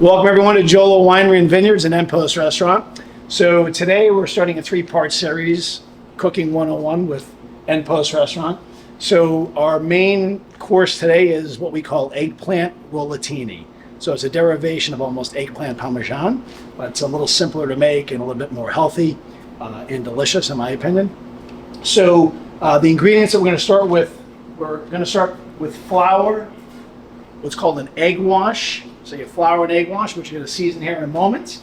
Welcome everyone to JOLO Winery and Vineyards and Post Restaurant. So today we're starting a three-part series, Cooking 101 with Post Restaurant. So our main course today is what we call Eggplant Rollotini. So it's a derivation of almost eggplant parmesan, but it's a little simpler to make and a little bit more healthy and delicious in my opinion. So the ingredients that we're going to start with flour, what's called an egg wash. So you have flour and egg wash, which you're going to season here in a moment,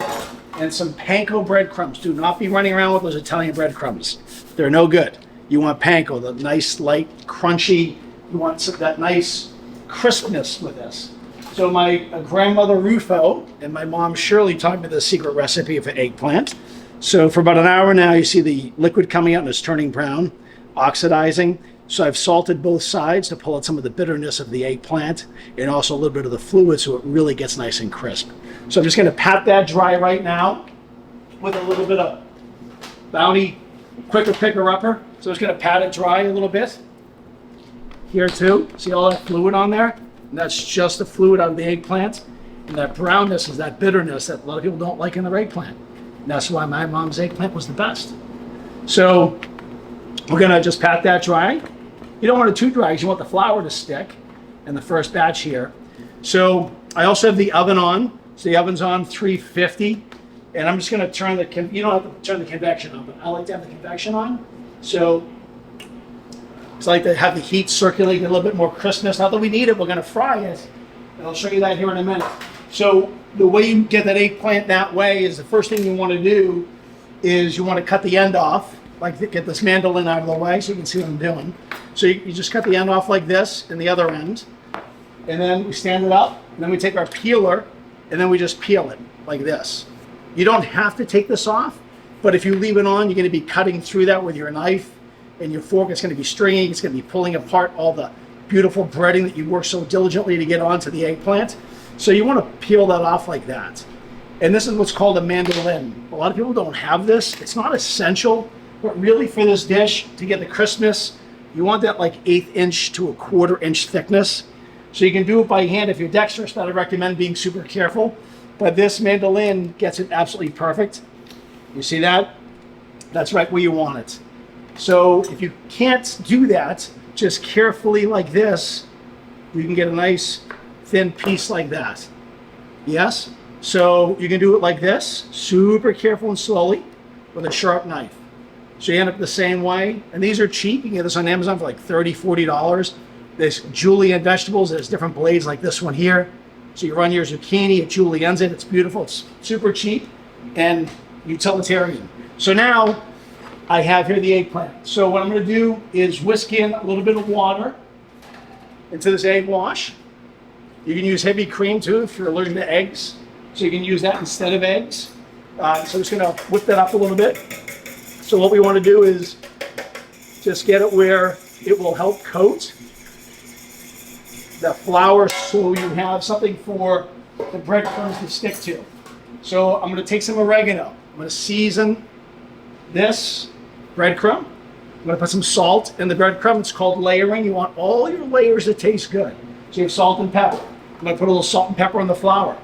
and some panko breadcrumbs. Do not be running around with those Italian breadcrumbs. They're no good. You want panko, the nice, light, crunchy. You want that nice crispness with this. So my grandmother Rufo and my mom Shirley taught me the secret recipe for eggplant. So for about an hour now, you see the liquid coming out and it's turning brown, oxidizing. So I've salted both sides to pull out some of the bitterness of the eggplant and also a little bit of the fluid so it really gets nice and crisp. So I'm just going to pat that dry right now with a little bit of Bounty Quicker Picker Upper. So I'm just going to pat it dry a little bit. Here too. See all that fluid on there? And that's just the fluid out of the eggplant. And that brownness is that bitterness that a lot of people don't like in their eggplant. And that's why my mom's eggplant was the best. So we're going to just pat that dry. You don't want it too dry because you want the flour to stick in the first batch here. So I also have the oven on. So the oven's on 350. And I'm just going to turn you don't have to turn the convection on, but I like to have the convection on. So I like to have the heat circulating a little bit more crispness. Not that we need it, we're going to fry it. And I'll show you that here in a minute. So the way you get that eggplant that way is the first thing you want to do is you want to cut the end off. Like get this mandolin out of the way so you can see what I'm doing. So you just cut the end off like this and the other end. And then we stand it up. And then we take our peeler and then we just peel it like this. You don't have to take this off, but if you leave it on, you're going to be cutting through that with your knife and your fork. It's going to be stringy. It's going to be pulling apart all the beautiful breading that you work so diligently to get onto the eggplant. So you want to peel that off like that. And this is what's called a mandolin. A lot of people don't have this. It's not essential, but really for this dish, to get the crispness, you want that like 1/8 inch to 1/4 inch thickness. So you can do it by hand if you're dexterous, but I recommend being super careful. But this mandolin gets it absolutely perfect. You see that? That's right where you want it. So if you can't do that, just carefully like this, you can get a nice thin piece like that. Yes? So you can do it like this, super careful and slowly with a sharp knife. So you end up the same way. And these are cheap. You can get this on Amazon for like $30, $40. There's julienne vegetables. There's different blades like this one here. So you run your zucchini, it juliennes it. It's beautiful. It's super cheap and utilitarian. So now I have here the eggplant. So what I'm going to do is whisk in a little bit of water into this egg wash. You can use heavy cream too if you're allergic to eggs. So you can use that instead of eggs. So I'm just going to whip that up a little bit. So what we want to do is just get it where it will help coat the flour so you have something for the breadcrumbs to stick to. So I'm going to take some oregano. I'm going to season this breadcrumb. I'm going to put some salt in the breadcrumb. It's called layering. You want all your layers to taste good. So you have salt and pepper. I'm going to put a little salt and pepper on the flour.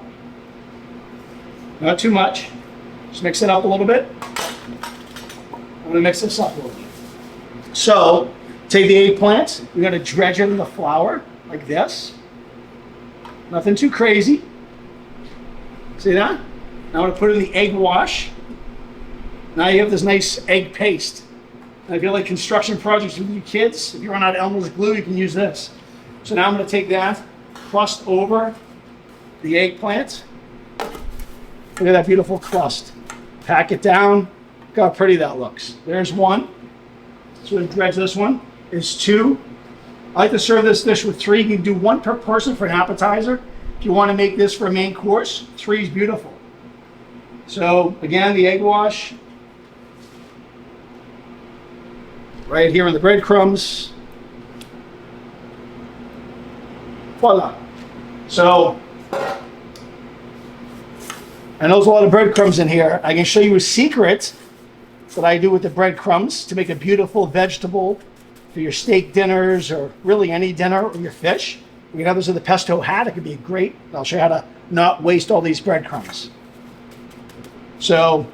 Not too much. Just mix it up a little bit. I'm going to mix this up a little bit. So take the eggplant. You're going to dredge it in the flour like this. Nothing too crazy. See that? Now I'm going to put it in the egg wash. Now you have this nice egg paste. Now if you like construction projects with your kids, if you run out of Elmer's glue, you can use this. So now I'm going to take that, crust over the eggplant. Look at that beautiful crust. Pack it down. Look how pretty that looks. There's one. So we dredge this one. There's two. I like to serve this dish with 3. You can do 1 per person for an appetizer. If you want to make this for a main course, 3 is beautiful. So again, the egg wash. Right here in the breadcrumbs. Voila. So, I know there's a lot of breadcrumbs in here. I can show you a secret that I do with the breadcrumbs to make a beautiful vegetable for your steak dinners or really any dinner or your fish. We can have this with a pesto hat. It could be great. I'll show you how to not waste all these breadcrumbs. So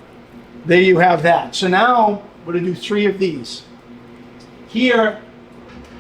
there you have that. So now we're going to do 3 of these. Here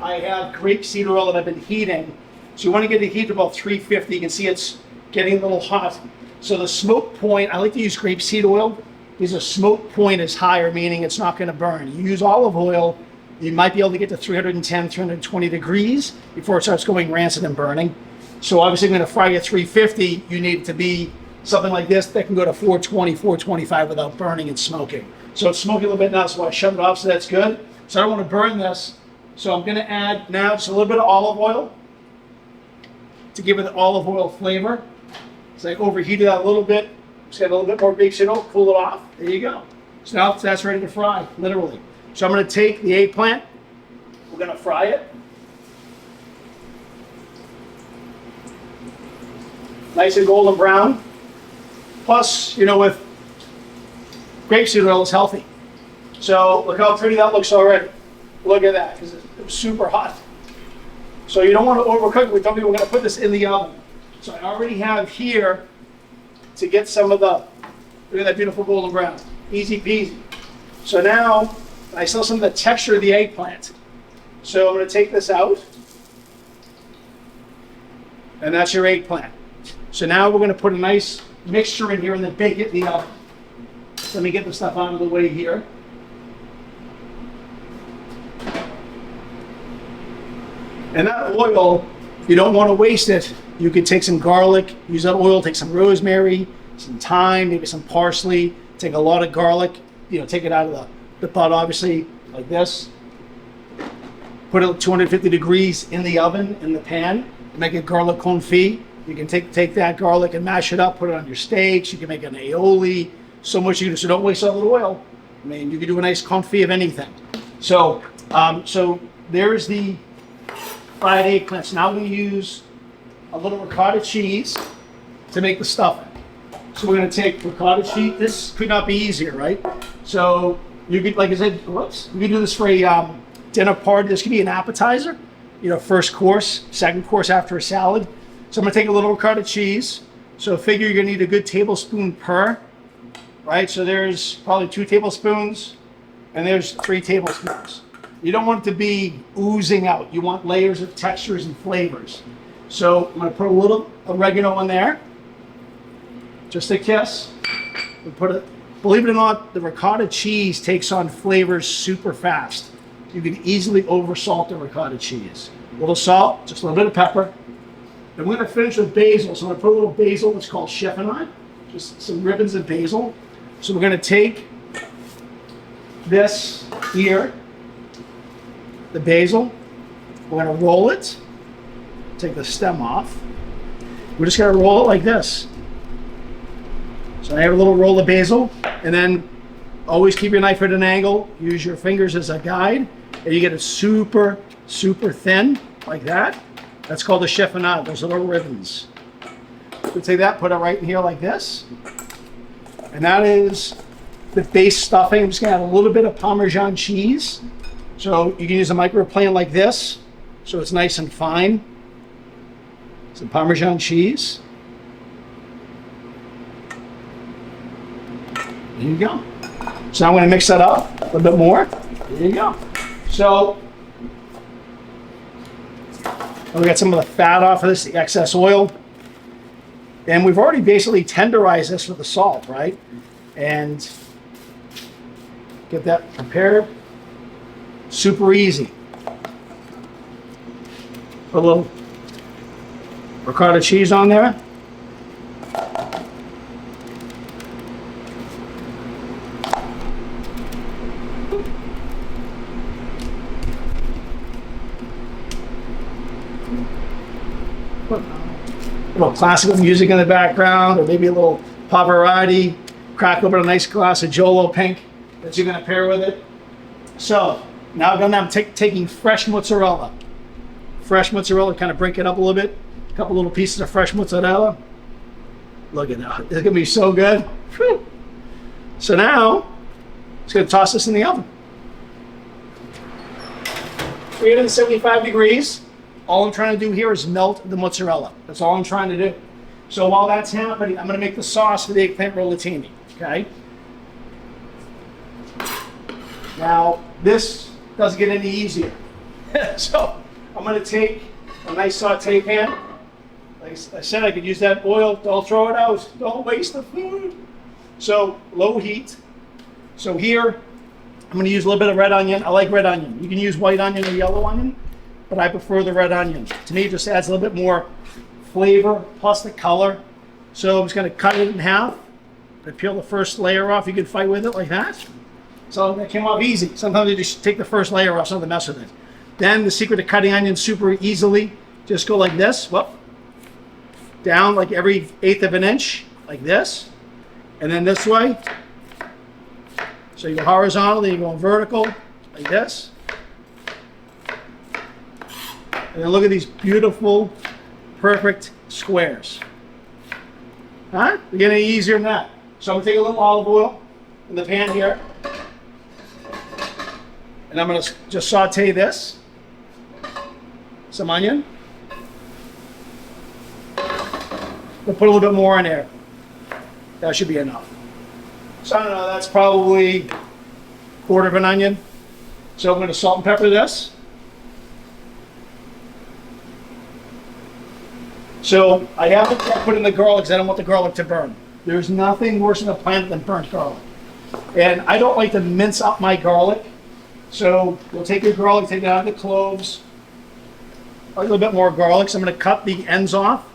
I have grapeseed oil that I've been heating. So you want to get the heat to about 350. You can see it's getting a little hot. So the smoke point, I like to use grapeseed oil because the smoke point is higher, meaning it's not going to burn. You use olive oil, you might be able to get to 310, 320 degrees before it starts going rancid and burning. So obviously I'm going to fry at 350. You need it to be something like this that can go to 420, 425 without burning and smoking. So it's smoking a little bit now, so I shut it off, so that's good. So I don't want to burn this. So I'm going to add now just a little bit of olive oil to give it the olive oil flavor. So I overheated that a little bit. Just add a little bit more grapeseed oil, cool it off. There you go. So now that's ready to fry, literally. So I'm going to take the eggplant. We're going to fry it. Nice and golden brown. Plus, you know, with grapeseed oil, it's healthy. So look how pretty that looks already. Look at that, because it's super hot. So you don't want to overcook it. We told you we're going to put this in the oven. So I already have here to get some of the, look at that beautiful golden brown. Easy peasy. So now I still some of the texture of the eggplant. So I'm going to take this out. And that's your eggplant. So now we're going to put a nice mixture in here and then bake it in the oven. So let me get the stuff out of the way here. And that oil, if you don't want to waste it, you could take some garlic, use that oil, take some rosemary, some thyme, maybe some parsley, take a lot of garlic, you know, take it out of the pot, obviously, like this. Put it at 250 degrees in the oven, in the pan, make it garlic confit. You can take that garlic and mash it up, put it on your steaks. You can make an aioli, so much you can do. So don't waste all the oil. I mean, you can do a nice confit of anything. So, so there's the fried eggplants. Now we're going to use a little ricotta cheese to make the stuffing. So we're going to take ricotta cheese. This could not be easier, right? So you could, like I said, whoops, you could do this for a dinner party. This could be an appetizer, you know, first course, second course after a salad. So I'm going to take a little ricotta cheese. So figure you're going to need a good tablespoon per, right? So there's probably 2 tablespoons and there's 3 tablespoons. You don't want it to be oozing out. You want layers of textures and flavors. So I'm going to put a little oregano in there, just a kiss. We put it. Believe it or not, the ricotta cheese takes on flavors super fast. You can easily oversalt the ricotta cheese. A little salt, just a little bit of pepper. And we're going to finish with basil. So I'm going to put a little basil that's called chiffonade, just some ribbons of basil. So we're going to take this here, the basil. We're going to roll it. Take the stem off. We're just going to roll it like this. So I have a little roll of basil, and then always keep your knife at an angle. Use your fingers as a guide, and you get it super, super thin like that. That's called a chiffonade, those little ribbons. So take that, put it right in here like this. And that is the base stuffing. I'm just gonna add a little bit of Parmesan cheese. So you can use a microplane like this, so it's nice and fine. Some Parmesan cheese. There you go. So now I'm gonna mix that up a little bit more. There you go. So we got some of the fat off of this, the excess oil. And we've already basically tenderized this with the salt, right? And get that prepared. Super easy. Put a little ricotta cheese on there. A little classical music in the background, or maybe a little Pavarotti. Crack open a nice glass of JOLO Pink that you're going to pair with it. So now I'm taking fresh mozzarella. Fresh mozzarella, kind of break it up a little bit. A couple little pieces of fresh mozzarella. Look at that. It's going to be so good. Whew. So now, just going to toss this in the oven. 375 degrees. All I'm trying to do here is melt the mozzarella. That's all I'm trying to do. So while that's happening, I'm going to make the sauce for the eggplant rollotini, okay? Now, this doesn't get any easier. So I'm going to take a nice saute pan. Like I said, I could use that oil. Don't throw it out. Don't waste the food. So low heat. So here, I'm going to use a little bit of red onion. I like red onion. You can use white onion or yellow onion, but I prefer the red onion. To me, it just adds a little bit more flavor plus the color. So I'm just going to cut it in half. I peel the first layer off. You can fight with it like that. So that came off easy. Sometimes you just take the first layer off, so don't mess with it. Then the secret to cutting onions super easily, just go like this. Whoop. Down like every 1/8 of an inch, like this. And then this way. So you go horizontal, then you go vertical, like this. And then look at these beautiful, perfect squares. Huh? We're getting easier than that. So I'm going to take a little olive oil in the pan here. And I'm going to just saute this. Some onion. We'll put a little bit more in there. That should be enough. So I don't know, that's probably 1/4 of an onion. So I'm going to salt and pepper this. So I haven't put in the garlic because I don't want the garlic to burn. There's nothing worse on the planet than burnt garlic. And I don't like to mince up my garlic. So we'll take your garlic, take it out of the cloves. A little bit more garlic, so I'm going to cut the ends off.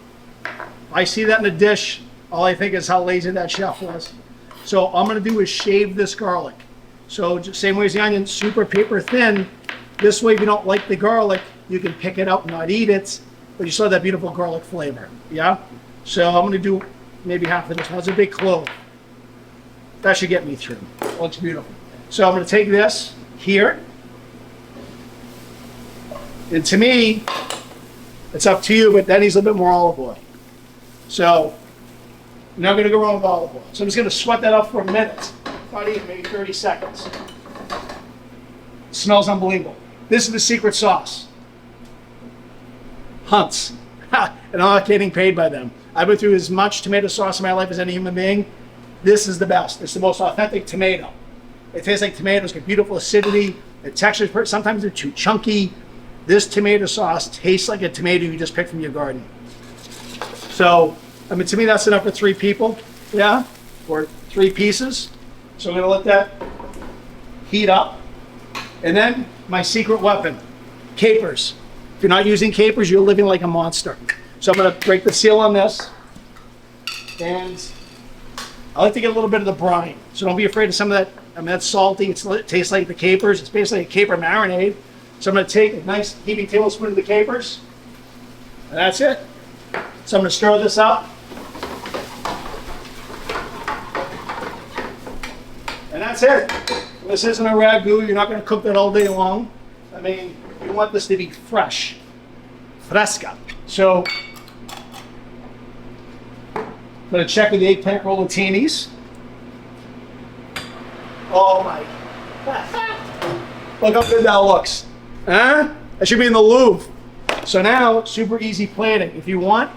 I see that in a dish, all I think is how lazy that chef was. So all I'm going to do is shave this garlic. So just same way as the onion, super paper thin. This way, if you don't like the garlic, you can pick it out and not eat it, but you still have that beautiful garlic flavor. Yeah? So I'm going to do maybe half of this one. It's a big clove. That should get me through. It looks beautiful. So I'm going to take this here. And to me, it's up to you, but that needs a little bit more olive oil. So I'm not going to go wrong with olive oil. So I'm just going to sweat that up for a minute, not even, maybe 30 seconds. It smells unbelievable. This is the secret sauce. Hunt's. And I'm not getting paid by them. I've been through as much tomato sauce in my life as any human being. This is the best. It's the most authentic tomato. It tastes like tomatoes, got beautiful acidity. The texture is sometimes they're too chunky. This tomato sauce tastes like a tomato you just picked from your garden. So, I mean, to me, that's enough for 3 people, yeah, or 3 pieces. So I'm gonna let that heat up. And then my secret weapon, capers. If you're not using capers, you're living like a monster. So I'm gonna break the seal on this. And I like to get a little bit of the brine. So don't be afraid of some of that. I mean, that's salty, it tastes like the capers. It's basically a caper marinade. So I'm gonna take a nice heaping tablespoon of the capers. And that's it. So I'm going to stir this up. And that's it. This isn't a ragu. You're not going to cook that all day long. I mean, you want this to be fresh. Fresca. So I'm going to check with the eggplant rollotinis. Oh my. Look how good that looks. Huh? That should be in the Louvre. So now, super easy plating. If you want,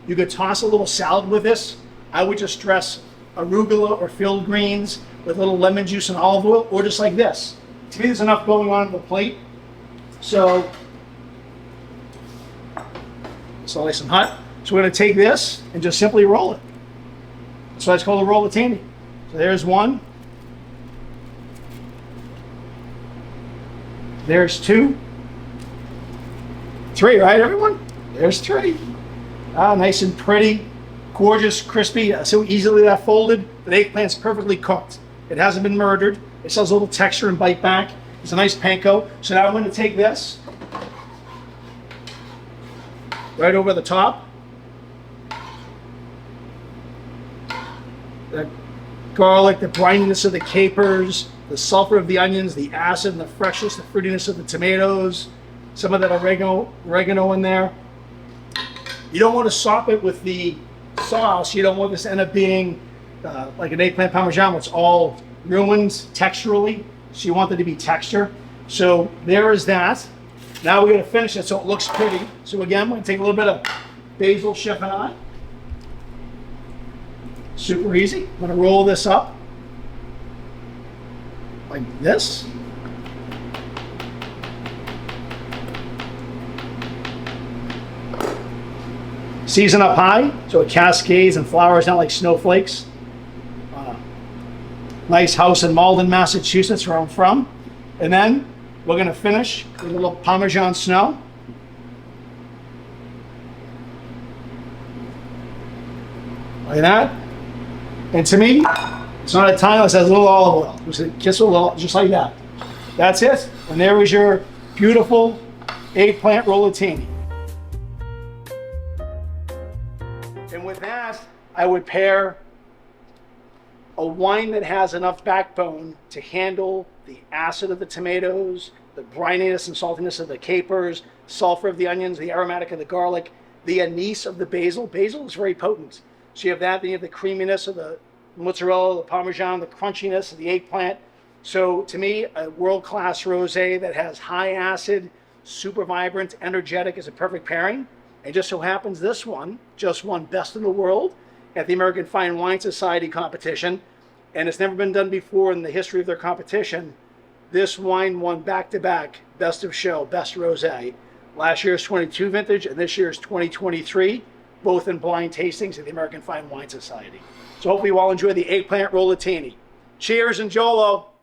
you could toss a little salad with this. I would just dress arugula or field greens with a little lemon juice and olive oil, or just like this. To me, there's enough going on the plate. So, it's nice and hot. So we're going to take this and just simply roll it. That's why it's called a rollotini. So there's one. There's 2. 3, right, everyone? There's 3. Ah, nice and pretty, gorgeous, crispy. So easily that folded. The eggplant's perfectly cooked. It hasn't been murdered. It still has a little texture and bite back. It's a nice panko. So now I'm going to take this right over the top. The garlic, the brininess of the capers, the sulfur of the onions, the acid and the freshness, the fruitiness of the tomatoes, some of that oregano in there. You don't want to sop it with the sauce. You don't want this to end up being like an eggplant parmesan where it's all ruined texturally. So you want there to be texture. So there is that. Now we're going to finish it so it looks pretty. So again, we're going to take a little bit of basil chiffonade. Super easy. I'm gonna roll this up like this. Season up high, so it cascades and flowers down like snowflakes. Nice house in Malden, Massachusetts, where I'm from. And then we're gonna finish with a little Parmesan snow. Like that. And to me, it's not a timeless, it has a little olive oil. Just a kiss of olive, just like that. That's it. And there is your beautiful eggplant rollotini. And with that, I would pair a wine that has enough backbone to handle the acid of the tomatoes, the brininess and saltiness of the capers, sulfur of the onions, the aromatic of the garlic, the anise of the basil. Basil is very potent. So you have that, then you have the creaminess of the mozzarella, the Parmesan, the crunchiness of the eggplant. So to me, a world-class rosé that has high acid, super vibrant, energetic is a perfect pairing. And just so happens this one just won Best in the World at the American Fine Wine Society competition. And it's never been done before in the history of their competition. This wine won back-to-back Best of Show, Best Rosé. Last year's 22 vintage and this year's 2023, both in blind tastings at the American Fine Wine Society. So hopefully you all enjoy the eggplant rollotini. Cheers and JOLO!